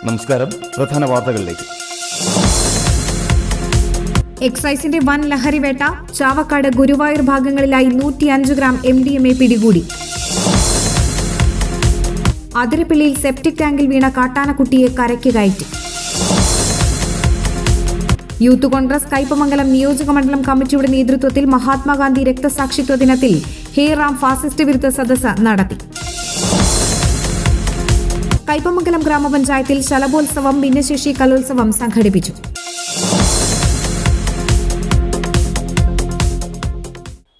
നമസ്കാരം. പ്രധാന വാർത്തകളിലേക്ക്. എക്സൈസിന്റെ വൻ ലഹരിവേട്ട. ചാവക്കാട് ഗുരുവായൂർ ഭാഗങ്ങളിലായി 105 ഗ്രാം MDMA പിടികൂടി. അതിരപ്പിള്ളിയിൽ സെപ്റ്റിക് ടാങ്കിൽ വീണ കാട്ടാനക്കുട്ടിയെ കരയ്ക്ക് കയറ്റി. യൂത്ത് കോൺഗ്രസ് കയ്പമംഗലം നിയോജകമണ്ഡലം കമ്മിറ്റിയുടെ നേതൃത്വത്തിൽ മഹാത്മാഗാന്ധി രക്തസാക്ഷിത്വ ദിനത്തിൽ ഹേ റാം ഫാസിസ്റ്റ് വിരുദ്ധ സദസ്സ് നടത്തി. കയ്പമംഗലം ഗ്രാമപഞ്ചായത്തിൽ ശലഭോത്സവം, ഭിന്നശേഷി കലോത്സവം സംഘടിപ്പിച്ചു.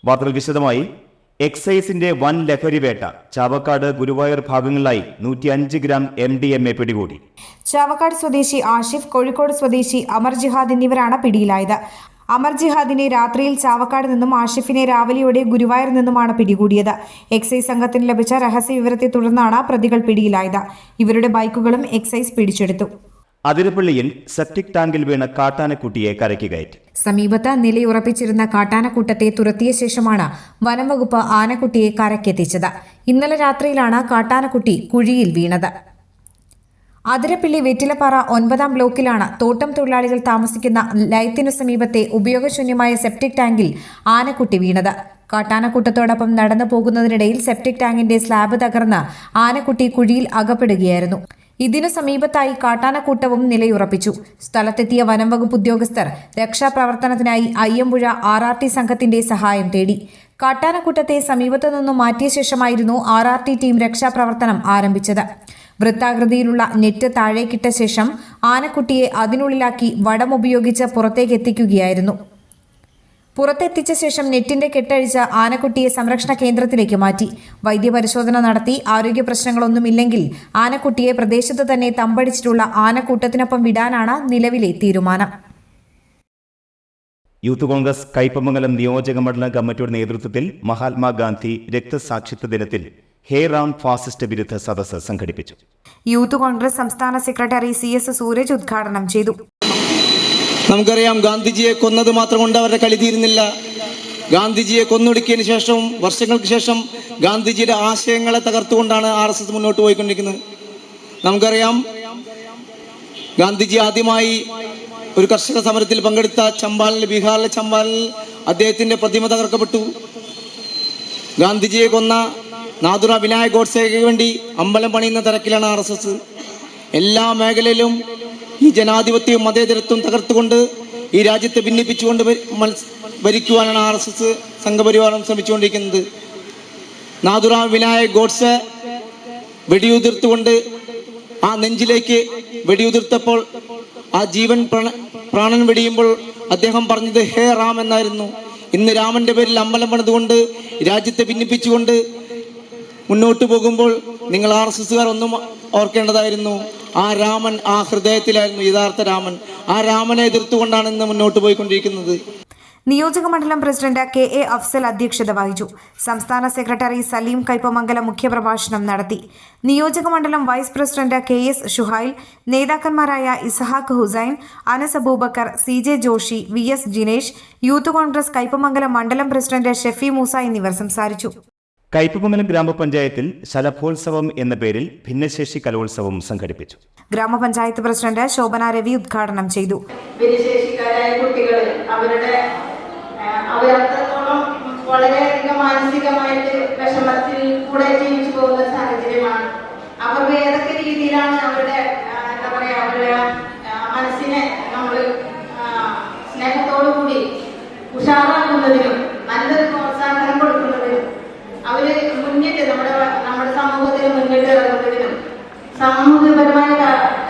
വാർത്തകൾ വിശദമായി. എക്സൈസിന്റെ വൻ ലഹരിവേട്ട. ചാവക്കാട് ഗുരുവായൂർ ഭാഗങ്ങളിലായി 105 ഗ്രാം MDMA പിടികൂടി. ചാവക്കാട് സ്വദേശി ആഷിഫ്, കോഴിക്കോട് സ്വദേശി അമർ ജിഹാദ് എന്നിവരാണ് പിടിയിലായത്. അമർ ജിഹാദിനെ രാത്രിയിൽ ചാവക്കാട് നിന്നും ആഷിഫിനെ രാവിലെയോടെ ഗുരുവായൂർ നിന്നുമാണ് പിടികൂടിയത്. എക്സൈസ് സംഘത്തിന് ലഭിച്ച രഹസ്യ വിവരത്തെ തുടർന്നാണ് പ്രതികൾ പിടിയിലായത്. ഇവരുടെ ബൈക്കുകളും എക്സൈസ് പിടിച്ചെടുത്തു. അതിരപ്പള്ളിയിൽ സെപ്റ്റിക് ടാങ്കിൽ വീണ കാട്ടാനക്കുട്ടിയെ കരയ്ക്ക് കയറ്റി. സമീപത്ത് നിലയുറപ്പിച്ചിരുന്ന കാട്ടാനക്കൂട്ടത്തെ തുരത്തിയ ശേഷമാണ് വനം വകുപ്പ് ആനക്കുട്ടിയെ കരയ്ക്കെത്തിച്ചത്. ഇന്നലെ രാത്രിയിലാണ് കാട്ടാനക്കുട്ടി കുഴിയിൽ വീണത്. അതിരപ്പിള്ളി വെറ്റിലപ്പാറ 9-ാം ബ്ലോക്കിലാണ് തോട്ടം തൊഴിലാളികൾ താമസിക്കുന്ന ലയത്തിനു സമീപത്തെ ഉപയോഗശൂന്യമായ സെപ്റ്റിക് ടാങ്കിൽ ആനക്കുട്ടി വീണത്. കാട്ടാനക്കൂട്ടത്തോടൊപ്പം നടന്നു പോകുന്നതിനിടയിൽ സെപ്റ്റിക് ടാങ്കിന്റെ സ്ലാബ് തകർന്ന് ആനക്കുട്ടി കുഴിയിൽ അകപ്പെടുകയായിരുന്നു. ഇതിനു സമീപത്തായി കാട്ടാനക്കൂട്ടവും നിലയുറപ്പിച്ചു. സ്ഥലത്തെത്തിയ വനം വകുപ്പ് ഉദ്യോഗസ്ഥർ രക്ഷാപ്രവർത്തനത്തിനായി അയ്യമ്പുഴ RRT സംഘത്തിന്റെ സഹായം തേടി. കാട്ടാനക്കൂട്ടത്തെ സമീപത്തു നിന്നും മാറ്റിയ ശേഷമായിരുന്നു RRT ടീം രക്ഷാപ്രവർത്തനം ആരംഭിച്ചത്. വൃത്താകൃതിയിലുള്ള നെറ്റ് താഴേക്കിട്ട ശേഷം ആനക്കുട്ടിയെ അതിനുള്ളിലാക്കി വടമുപയോഗിച്ച് പുറത്തേക്കെത്തിക്കുകയായിരുന്നു. പുറത്തെത്തിച്ച ശേഷം നെറ്റിന്റെ കെട്ടഴിച്ച് ആനക്കുട്ടിയെ സംരക്ഷണ കേന്ദ്രത്തിലേക്ക് മാറ്റി. വൈദ്യപരിശോധന നടത്തി ആരോഗ്യ പ്രശ്നങ്ങളൊന്നുമില്ലെങ്കിൽ ആനക്കുട്ടിയെ പ്രദേശത്ത് തന്നെ തമ്പടിച്ചിട്ടുള്ള ആനക്കൂട്ടത്തിനൊപ്പം വിടാനാണ് നിലവിലെ തീരുമാനം. യൂത്ത് കോൺഗ്രസ് കയ്പമംഗലം നിയോജകമണ്ഡലം കമ്മിറ്റിയുടെ നേതൃത്വത്തിൽ മഹാത്മാഗാന്ധി രക്തസാക്ഷിത്വ ദിനത്തിൽ ഹേ റാം ഫാസിസ്റ്റ് വിരുദ്ധ സദസ്സ് സംഘടിപ്പിച്ചു. യൂത്ത് കോൺഗ്രസ് സംസ്ഥാന സെക്രട്ടറി CS സൂരജ് ഉദ്ഘാടനം ചെയ്തു. നമുക്കറിയാം, ഗാന്ധിജിയെ കൊന്നത് മാത്രം കൊണ്ട് അവരുടെ കളി തീരുന്നില്ല. ഗാന്ധിജിയെ കൊന്നൊടുക്കിയതിന് ശേഷം, വർഷങ്ങൾക്ക് ശേഷം ഗാന്ധിജിയുടെ ആശയങ്ങളെ തകർത്തുകൊണ്ടാണ് RSS മുന്നോട്ട് പോയിക്കൊണ്ടിരിക്കുന്നത്. നമുക്കറിയാം, ഗാന്ധിജി ആദ്യമായി ഒരു കർഷക സമരത്തിൽ പങ്കെടുത്ത ചമ്പാലിൽ, ബീഹാറിലെ ചമ്പാലിൽ അദ്ദേഹത്തിന്റെ പ്രതിമ തകർക്കപ്പെട്ടു. ഗാന്ധിജിയെ കൊന്ന നാഥുറാം വിനായക് ഗോഡ്സെക്ക് വേണ്ടി അമ്പലം പണിയുന്ന തിരക്കിലാണ് RSS. എല്ലാ മേഖലയിലും ഈ ജനാധിപത്യവും മതേതരത്വവും തകർത്തുകൊണ്ട് ഈ രാജ്യത്തെ ഭിന്നിപ്പിച്ചുകൊണ്ട് ഭരിക്കുവാനാണ് RSS സംഘപരിവാരം ശ്രമിച്ചുകൊണ്ടിരിക്കുന്നത്. നാഥുറാം വിനായക് ഗോഡ്സെ വെടിയുതിർത്തുകൊണ്ട് ആ നെഞ്ചിലേക്ക് വെടിയുതിർത്തപ്പോൾ, ആ ജീവൻ പ്രാണൻ വെടിയുമ്പോൾ അദ്ദേഹം പറഞ്ഞത് ഹേ റാം എന്നായിരുന്നു. ഇന്ന് രാമന്റെ പേരിൽ അമ്പലം പണിതുകൊണ്ട് രാജ്യത്തെ ഭിന്നിപ്പിച്ചുകൊണ്ട് മുന്നോട്ട് പോകുമ്പോൾ നിങ്ങൾ RSSകാർ ഒന്നും ഓർക്കേണ്ടതായിരുന്നു. ആ രാമൻ ആ ഹൃദയത്തിലായിരുന്നു യഥാർത്ഥ രാമൻ. ആ രാമനെ എതിർത്തുകൊണ്ടാണ് ഇന്ന് മുന്നോട്ട് പോയിക്കൊണ്ടിരിക്കുന്നത്. നിയോജകമണ്ഡലം പ്രസിഡന്റ് KA അഫ്സൽ അധ്യക്ഷത വഹിച്ചു. സംസ്ഥാന സെക്രട്ടറി സലീം കയ്പമംഗലം മുഖ്യപ്രഭാഷണം നടത്തി. നിയോജകമണ്ഡലം വൈസ് പ്രസിഡന്റ് KS ഷുഹൈൽ, നേതാക്കന്മാരായ Ishaq Hussain, Anas Abubakar, CJ Joshi, VS Jinesh, youth Congress Kaipamangalam മണ്ഡലം പ്രസിഡന്റ് ഷെഫി മൂസ എന്നിവർ സംസാരിച്ചു. കയ്പമംഗലം ഗ്രാമപഞ്ചായത്തിൽ ശലഭോത്സവം എന്ന പേരിൽ ഭിന്നശേഷി കലോത്സവം സംഘടിപ്പിച്ചു. ഗ്രാമപഞ്ചായത്ത് പ്രസിഡന്റ് ശോഭന രവി ഉദ്ഘാടനം ചെയ്തു. ഭിന്നശേഷിക്കാരായ കുട്ടികൾ അവരത്രത്തോളം വളരെയധികം മാനസികമായിട്ട് വിഷമത്തിൽ കൂടെ ജീവിച്ചു പോകുന്ന സാഹചര്യമാണ്. അവർക്ക് ഏതൊക്കെ രീതിയിലാണ് അവരുടെ അവരുടെ മനസ്സിനെ നമ്മൾ സ്നേഹത്തോടു കൂടി ഉഷാറാക്കുന്നതിനും നല്ലൊരു പ്രോത്സാഹനം കൊടുക്കുന്നതിനും അവര് മുന്നിട്ട് നമ്മുടെ സമൂഹത്തിന് മുന്നിട്ട് ഇറങ്ങുന്നതിനും സാമൂഹികപരമായ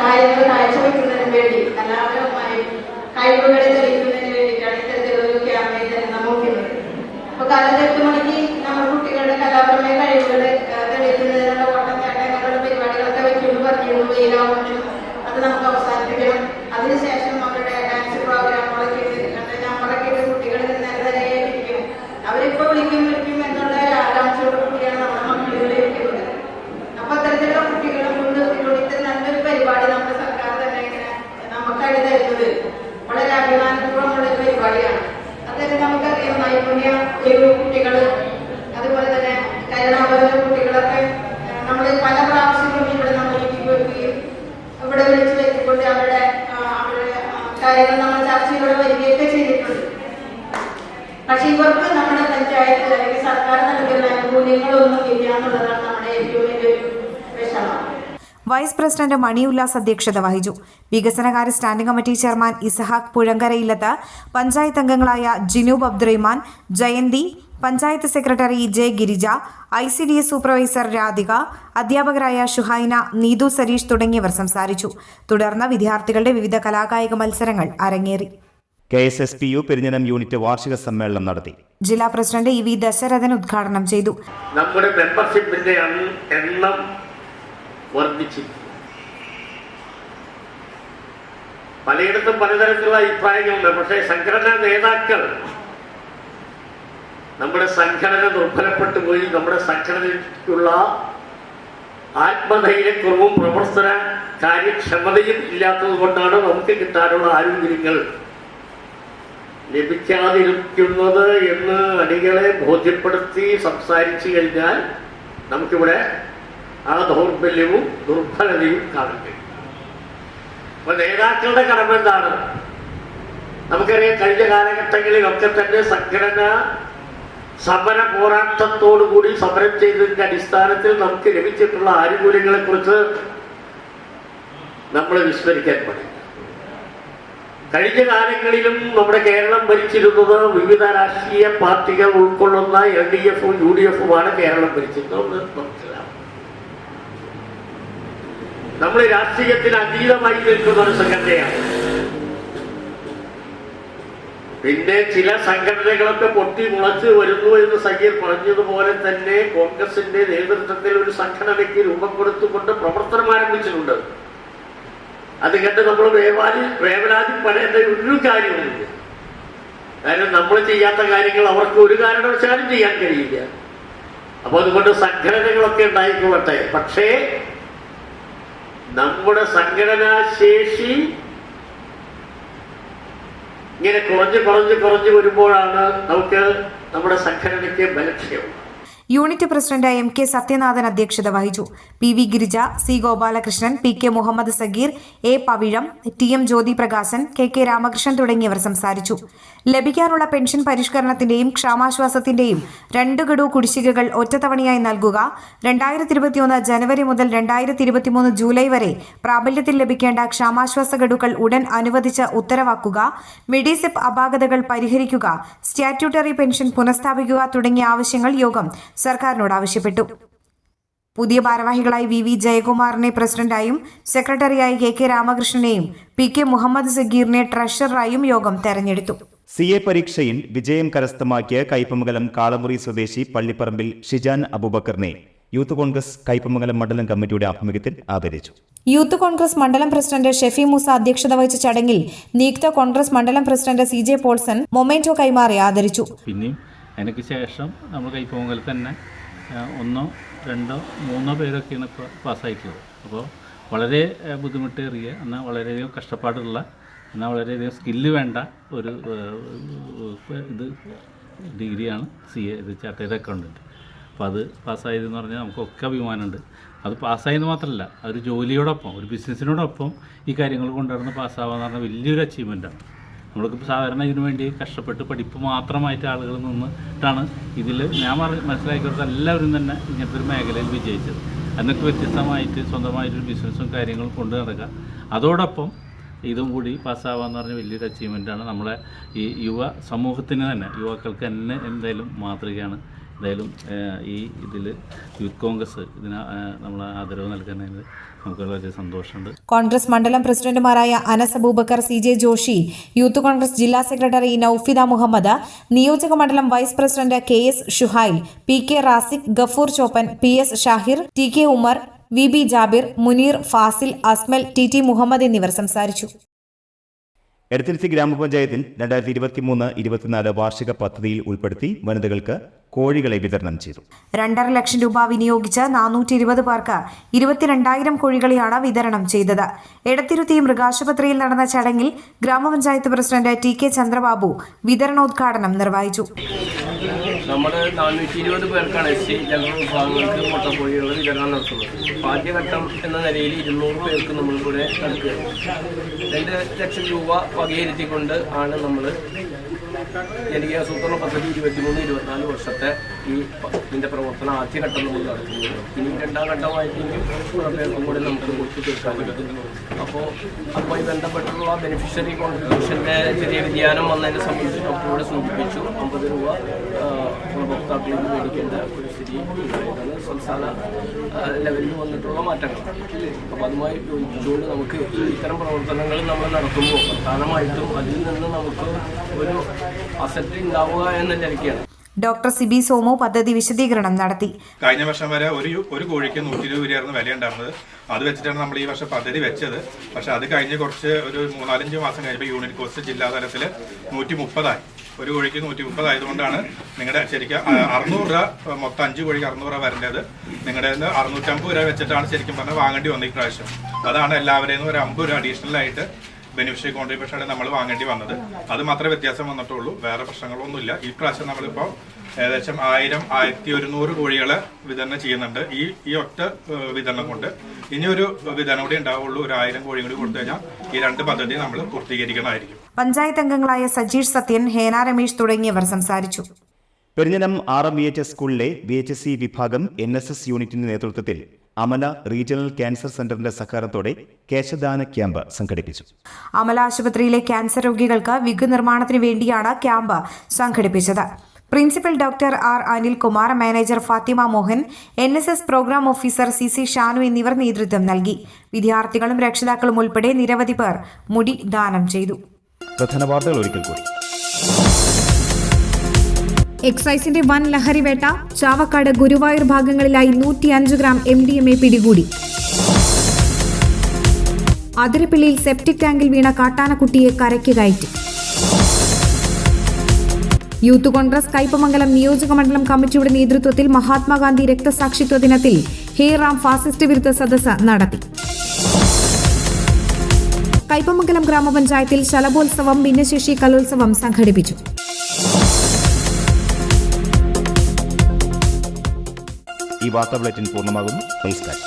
കാര്യങ്ങൾ കാഴ്ചവെക്കുന്നതിനും വേണ്ടി കലാപരമായ കഴിവുകളെ തെളിയിക്കുന്നതിന് വേണ്ടിയിട്ടാണ് ഇത്തരത്തിലൊരു ക്യാമ്പയിൻ തന്നെ നോക്കുന്നത്. അപ്പൊ കാലത്ത് 8 മണിക്ക് നമ്മുടെ കുട്ടികളുടെ കലാപരമായ കഴിവുകൾ തെളിയിക്കുന്നതിനുള്ള ഓട്ടച്ചാട്ടങ്ങളുടെ പരിപാടികളൊക്കെ വെച്ചുകൊണ്ട് പറഞ്ഞിരുന്നു. വെയിലാവുന്നതിനും അത് നമുക്ക് അവസാനിപ്പിക്കണം. അതിനുശേഷം അവരുടെ ഡാൻസ് പ്രോഗ്രാമുകളൊക്കെ നമ്പറൊക്കെ ഇട്ട് കുട്ടികൾ നിരനിരയായിരിക്കും. അവരിപ്പോ വിളിക്കും എന്നുള്ള ആകാംക്ഷയോട് കൂടിയാണ് നമ്മുടെ മക്കളിൽ ഇരിക്കുന്നത്. അപ്പൊ അത്തരത്തിലുള്ള കുട്ടികളെ മുൻനിർത്തിക്കൊണ്ട് നല്ലൊരു പരിപാടി നമ്മുടെ സർക്കാർ തന്നെ നമുക്കായി തരുന്നത് വളരെ അഭിമാനപൂർവ്വമുള്ള ഒരു പരിപാടിയാണ്. അതായത് നമുക്കറിയാം, നൈപുണ്യ കുട്ടികൾ, അതുപോലെ തന്നെ കരുണാപരമായ കുട്ടികളൊക്കെ നമ്മൾ പല പ്രാവശ്യങ്ങളും ഇവിടെ നമ്മൾ ഇവിടെ വൈസ് പ്രസിഡന്റ് മണി ഉല്ലാസ് അധ്യക്ഷത വഹിച്ചു. വികസനകാര്യ standing committee chairman Ishaq Puzhankarayillath, panchayat അംഗങ്ങളായ Jinoob Abdurahman, Jayanthi, panchayat secretary J Girija, ICDS supervisor Radhika, അധ്യാപകരായ ഷുഹൈന, നീതു സരീഷ് തുടങ്ങിയവർ സംസാരിച്ചു. തുടർന്ന് വിദ്യാർത്ഥികളുടെ വിവിധ കലാകായിക മത്സരങ്ങൾ അരങ്ങേറി. KSSPU പെരിഞ്ഞനം യൂണിറ്റ് വാർഷിക സമ്മേളനം നടത്തി. ജില്ലാ പ്രസിഡന്റ് EV ദശരഥൻ ഉദ്ഘാടനം ചെയ്തു. നമ്മുടെ മെമ്പർഷിപ്പിന്റെ എണ്ണം വർദ്ധിച്ചു. പലയിടത്തും പലതരത്തിലുള്ള അഭിപ്രായങ്ങളുണ്ട്. പക്ഷേ സംഘടനാ നേതാക്കൾ നമ്മുടെ സംഘടന ദുർബലപ്പെട്ടു പോയി. നമ്മുടെ സംഘടനയ്ക്കുള്ള ആത്മധൈര്യക്കുറവും പ്രവർത്തന കാര്യക്ഷമതയും ഇല്ലാത്തത് കൊണ്ടാണ് നമുക്ക് കിട്ടാനുള്ള ആനുകൂല്യങ്ങൾ ലഭിക്കാതിരിക്കുന്നത് എന്ന് അണികളെ ബോധ്യപ്പെടുത്തി സംസാരിച്ചു കഴിഞ്ഞാൽ നമുക്കിവിടെ ആ ദൗർബല്യവും ദുർബലതയും കാണുന്നുണ്ട്. അപ്പൊ നേതാക്കളുടെ കടമ എന്താണ്? നമുക്കറിയാം, കഴിഞ്ഞ കാലഘട്ടങ്ങളിലൊക്കെ തന്നെ സംഘടന സമര പോരാട്ടത്തോടുകൂടി സമരം ചെയ്തതിന്റെ അടിസ്ഥാനത്തിൽ നമുക്ക് ലഭിച്ചിട്ടുള്ള ആനുകൂല്യങ്ങളെ കുറിച്ച് നമ്മൾ വിസ്മരിക്കാൻ പാടില്ല. കഴിഞ്ഞ കാലങ്ങളിലും നമ്മുടെ കേരളം ഭരിച്ചിരുന്നത് വിവിധ രാഷ്ട്രീയ പാർട്ടികൾ ഉൾക്കൊള്ളുന്ന LDFും UDFുമാണ് കേരളം ഭരിച്ചിരുന്നത്. മനസ്സിലാവും, നമ്മൾ രാഷ്ട്രീയത്തിന് അതീതമായി നിൽക്കുന്ന ഒരു സംഘടനയാണ്. പിന്നെ ചില സംഘടനകളൊക്കെ പൊട്ടി മുളച്ച് വരുന്നു എന്ന് സഖീർ പറഞ്ഞതുപോലെ തന്നെ കോൺഗ്രസിന്റെ നേതൃത്വത്തിൽ ഒരു സംഘടനയ്ക്ക് രൂപം കൊടുത്തുകൊണ്ട് പ്രവർത്തനം ആരംഭിച്ചിട്ടുണ്ട്. അത് കണ്ട് നമ്മൾ വേവലാതിപ്പെടേണ്ട ഒരു കാര്യവുമില്ല. കാരണം നമ്മൾ ചെയ്യാത്ത കാര്യങ്ങൾ അവർക്ക് ഒരു കാരണവശാലും ചെയ്യാൻ കഴിയില്ല. അപ്പൊ അതുകൊണ്ട് സംഘടനകളൊക്കെ ഉണ്ടായിക്കോട്ടെ, പക്ഷേ നമ്മുടെ സംഘടനാ ശേഷി ഇങ്ങനെ കുറഞ്ഞു വരുമ്പോഴാണ് നമുക്ക് നമ്മുടെ സംഘടനയ്ക്ക് ബലക്ഷയം. യൂണിറ്റ് പ്രസിഡന്റ് MK സത്യനാഥൻ അധ്യക്ഷത വഹിച്ചു. PV Girija, C Gopalakrishnan, PK Muhammad Sageer, A Pavizham, TM Jyothi Prakashan, KK Ramakrishnan തുടങ്ങിയവർ സംസാരിച്ചു. ലഭിക്കാനുള്ള പെൻഷൻ പരിഷ്കരണത്തിന്റെയും ക്ഷാമാശ്വാസത്തിന്റെയും 2 ഗഡു കുടിശ്ശികകൾ ഒറ്റത്തവണയായി നൽകുക, 2021 ജനുവരി മുതൽ 2023 ജൂലൈ വരെ പ്രാബല്യത്തിൽ ലഭിക്കേണ്ട ക്ഷാമാശ്വാസ ഗഡുക്കൾ ഉടൻ അനുവദിച്ച് ഉത്തരവാക്കുക, മെഡിസെപ്പ് അപാകതകൾ പരിഹരിക്കുക, സ്റ്റാറ്റ്യൂട്ടറി പെൻഷൻ പുനഃസ്ഥാപിക്കുക തുടങ്ങിയ ആവശ്യങ്ങൾ യോഗം സർക്കാരിനോട് ആവശ്യപ്പെട്ടു. പുതിയ ഭാരവാഹികളായി VV ജയകുമാറിനെ പ്രസിഡന്റായും സെക്രട്ടറിയായി KK രാമകൃഷ്ണനെയും PK മുഹമ്മദ് സഗീറിനെ ട്രഷററായും യോഗം തെരഞ്ഞെടുത്തു. CA പരീക്ഷയിൽ വിജയം കരസ്ഥമാക്കിയ കയ്പമംഗലം കാളമുറി സ്വദേശി പള്ളിപ്പറമ്പിൽ ഷിജാൻ അബൂബക്കറിനെ യൂത്ത് കോൺഗ്രസ് കയ്പമംഗലം മണ്ഡലം കമ്മിറ്റിയുടെ ആഭിമുഖ്യത്തിൽ ആദരിച്ചു. യൂത്ത് കോൺഗ്രസ് മണ്ഡലം പ്രസിഡന്റ് ഷെഫി മൂസ അധ്യക്ഷത വഹിച്ച ചടങ്ങിൽ നിയുക്ത കോൺഗ്രസ് മണ്ഡലം പ്രസിഡന്റ് CJ പോൾസൺ മൊമെന്റോ കൈമാറി ആദരിച്ചു. പിന്നെയും എനിക്ക് ശേഷം നമ്മൾ കയ്പമംഗലം തന്നെ 1, 2, 3 പേരൊക്കെയാണ് ഇപ്പോൾ പാസ്സായിട്ടുള്ളത്. അപ്പോൾ വളരെ ബുദ്ധിമുട്ടേറിയ, എന്നാൽ വളരെയധികം കഷ്ടപ്പാടുള്ള, എന്നാൽ വളരെയധികം സ്കില്ല് വേണ്ട ഒരു ഡിഗ്രിയാണ് CA, ചാർട്ടേഡ് അക്കൗണ്ടൻറ്റ്. അപ്പോൾ അത് പാസ്സായതെന്ന് പറഞ്ഞാൽ നമുക്കൊക്കെ അഭിമാനമുണ്ട്. അത് പാസ്സായെന്ന് മാത്രമല്ല, ഒരു ജോലിയോടൊപ്പം, ഒരു ബിസിനസ്സിനോടൊപ്പം ഈ കാര്യങ്ങൾ കൊണ്ടുവന്ന് പാസ്സാവുക എന്ന് പറഞ്ഞാൽ വലിയൊരു അച്ചീവ്മെൻറ്റാണ്. നമ്മൾക്ക് സാധാരണ ഇതിനു വേണ്ടി കഷ്ടപ്പെട്ട് പഠിപ്പ് മാത്രമായിട്ട് ആളുകൾ നിന്നിട്ടാണ് ഇതിൽ ഞാൻ മനസ്സിലാക്കിയത് എല്ലാവരും തന്നെ ഇങ്ങനത്തെ ഒരു മേഖലയിൽ വിജയിച്ചത്. അതിനൊക്കെ വ്യത്യസ്തമായിട്ട് സ്വന്തമായിട്ടൊരു ബിസിനസ്സും കാര്യങ്ങളും കൊണ്ടു നടക്കുക, അതോടൊപ്പം ഇതും കൂടി പാസ്സാവുക എന്ന് പറഞ്ഞാൽ വലിയൊരു അച്ചീവ്മെൻറ്റാണ്. നമ്മളെ ഈ യുവ സമൂഹത്തിന് തന്നെ, യുവാക്കൾക്ക് തന്നെ എന്തായാലും മാതൃകയാണ്. എന്തായാലും ഈ ഇതിൽ യൂത്ത് കോൺഗ്രസ് ഇതിന് നമ്മൾ ആദരവ് നൽകുന്നതിന് നമുക്ക് വളരെ സന്തോഷമുണ്ട്. കോൺഗ്രസ് മണ്ഡലം പ്രസിഡന്റുമാരായ അനസ് അബൂബക്കർ, CJ ജോഷി, യൂത്ത് കോൺഗ്രസ് ജില്ലാ സെക്രട്ടറി നൌഫിദ മുഹമ്മദ്, നിയോജക മണ്ഡലം vice president KS Shuhail, PK Raziq, Gafoor Choppan, PS Shahir, TK Umar, VB Jabir, Muneer, Fazil, Asmal, TT Muhammad എന്നിവർ സംസാരിച്ചു. എടത്തിരുത്തി ഗ്രാമപഞ്ചായത്തിൽ 2023-24 വാർഷിക പദ്ധതിയിൽ ഉൾപ്പെടുത്തി വനിതകൾക്ക് കോഴികളെ വിതരണം ചെയ്തു. 2.5 ലക്ഷം രൂപ വിനിയോഗിച്ച് 420 പേർക്ക് 22,000 കോഴികളെയാണ് വിതരണം ചെയ്തത്. എടത്തിരുത്തി മൃഗാശുപത്രിയിൽ നടന്ന ചടങ്ങിൽ ഗ്രാമപഞ്ചായത്ത് പ്രസിഡന്റ് TK ചന്ദ്രബാബു വിതരണോദ്ഘാടനം നിർവഹിച്ചു. നമ്മൾ 420 പേർക്കാണ് SC ജനറൽ വിഭാഗങ്ങൾക്ക് മുട്ടക്കോഴികൾ വിതരണം നടത്തുന്നത്. ആദ്യഘട്ടം എന്ന നിലയിൽ 200 പേർക്ക് നമ്മളിവിടെ നൽകുകയാണ്. 2 ലക്ഷം രൂപ വകയിരുത്തിക്കൊണ്ട് ആണ് നമ്മൾ ജനകീയ ആസൂത്രണ പദ്ധതി 23-24 വർഷത്തെ ഇതിൻ്റെ പ്രവർത്തനം ആദ്യഘട്ടം നമ്മൾ നടത്തുന്നത്. ഇനി രണ്ടാം ഘട്ടമായിട്ടെങ്കിലും കുറെ പേർക്കും കൂടി നമുക്ക് കൊടുത്തു തീർക്കാൻ പറ്റും. അപ്പോൾ അതുമായി ബന്ധപ്പെട്ടുള്ള ബെനിഫിഷ്യറി കോൺട്രിബ്യൂഷൻ്റെ ചെറിയ വ്യതിയാനം വന്നതിനെ സംബന്ധിച്ച് ഡോക്ടറോട് സൂചിപ്പിച്ചു. 50 രൂപ ഉപഭോക്താക്കളിൽ നിന്ന് മേടിക്കേണ്ട ഒരു സ്ഥിതി ഉണ്ടായതാണ് സംസ്ഥാന ലെവലിൽ വന്നിട്ടുള്ള മാറ്റങ്ങൾ. അപ്പോൾ അതുമായി യോജിച്ചുകൊണ്ട് നമുക്ക് ഇത്തരം പ്രവർത്തനങ്ങൾ നമ്മൾ നടത്തുമ്പോൾ പ്രധാനമായിട്ടും അതിൽ നിന്ന് നമുക്ക് ഒരു അസറ്റ് ഉണ്ടാവുക എന്ന നിലയ്ക്കാണ്. ഡോക്ടർ സിബി സോമു പദ്ധതി വിശദീകരണം നടത്തി. കഴിഞ്ഞ വർഷം വരെ ഒരു കോഴിക്ക് 120 രൂപയായിരുന്നു വില ഉണ്ടായിരുന്നത്. അത് വെച്ചിട്ടാണ് നമ്മൾ ഈ വർഷം പദ്ധതി വെച്ചത്. പക്ഷെ അത് കഴിഞ്ഞ് ഒരു 3-4 മാസം കഴിഞ്ഞപ്പോൾ യൂണിറ്റ് കോസ്റ്റ് ജില്ലാതലത്തിൽ 130 ആയി. ഒരു കോഴിക്ക് 130 ആയതുകൊണ്ടാണ് നിങ്ങളുടെ ശരിക്കും 600 രൂപ, മൊത്തം 5 കോഴിക്ക് 600 രൂപ വരേണ്ടത് നിങ്ങളുടെ 650 രൂപ വെച്ചിട്ടാണ് ശരിക്കും പറഞ്ഞാൽ വാങ്ങേണ്ടി വന്നത് ഈ പ്രാവശ്യം. അതാണ് എല്ലാവരെയും ഒരു 50 രൂപ അഡീഷണൽ ആയിട്ട് ബെനിഫിഷ്യറി കോൺട്രിബ്യൂഷനാണ് നമ്മൾ വാങ്ങേണ്ടി വന്നത്. അത് മാത്രമേ വ്യത്യാസം വന്നിട്ടുള്ളൂ, വേറെ പ്രശ്നങ്ങളൊന്നുമില്ല. ഈ പ്രാവശ്യം നമ്മളിപ്പോൾ ഏകദേശം 1000-1100 കോഴികളെ വിതരണം ചെയ്യുന്നുണ്ട്. ഈ ഒറ്റ വിതരണം കൊണ്ട് ഇനിയൊരു വിതരണം കൂടി ഉണ്ടാവുള്ളൂ. ഒരു 1000 കോഴി കൂടി കൊടുത്തു കഴിഞ്ഞാൽ ഈ 2 പദ്ധതി നമ്മൾ പൂർത്തീകരിക്കുന്നതായിരിക്കും. പഞ്ചായത്ത് അംഗങ്ങളായ സജീഷ് സത്യൻ, ഹേന രമേശ് തുടങ്ങിയവർ സംസാരിച്ചു. പെരിഞ്ഞനം RMVHS സ്കൂളിലെ VHSE വിഭാഗം NSS യൂണിറ്റിന്റെ നേതൃത്വത്തിൽ അമല റീജിയണൽ ക്യാൻസർ സെന്ററിന്റെ സഹകരണത്തോടെ കേശദാന ക്യാമ്പ് സംഘടിപ്പിച്ചു. അമല ആശുപത്രിയിലെ ക്യാൻസർ രോഗികൾക്ക് വിഗ് നിർമ്മാണത്തിന് വേണ്ടിയാണ് ക്യാമ്പ് സംഘടിപ്പിച്ചത്. Principal doctor R. Anilkumar, manager Fathima Mohan, NSS programme officer CC Shanu എന്നിവർ നേതൃത്വം നൽകി. വിദ്യാർത്ഥികളും രക്ഷിതാക്കളും ഉൾപ്പെടെ നിരവധി പേർ മുടി ദാനം ചെയ്തു. പ്രധാന വാർത്തകൾ ഒരിക്കൽ കൂടി. എക്സൈസിന്റെ വൻ ലഹരിവേട്ട. ചാവക്കാട്, ഗുരുവായൂർ ഭാഗങ്ങളിലായി 105 ഗ്രാം MDMA പിടികൂടി. അതിരപ്പിള്ളിയിൽ സെപ്റ്റിക് ടാങ്കിൽ വീണ കാട്ടാനക്കുട്ടിയെ കരയ്ക്ക് കയറ്റി. യൂത്ത് കോൺഗ്രസ് കയ്പമംഗലം നിയോജകമണ്ഡലം കമ്മിറ്റിയുടെ നേതൃത്വത്തിൽ മഹാത്മാഗാന്ധി രക്തസാക്ഷിത്വ ദിനത്തിൽ ഹേ റാം ഫാസിസ്റ്റ് വിരുദ്ധ സദസ്സ് നടത്തി. കയ്പമംഗലം ഗ്രാമപഞ്ചായത്തിൽ ശലഭോത്സവം, ഭിന്നശേഷി കലോത്സവം സംഘടിപ്പിച്ചു. ഈ വാർത്താ ബുള്ളറ്റിൻ പൂർണ്ണമാകുന്നു. നമസ്കാരം.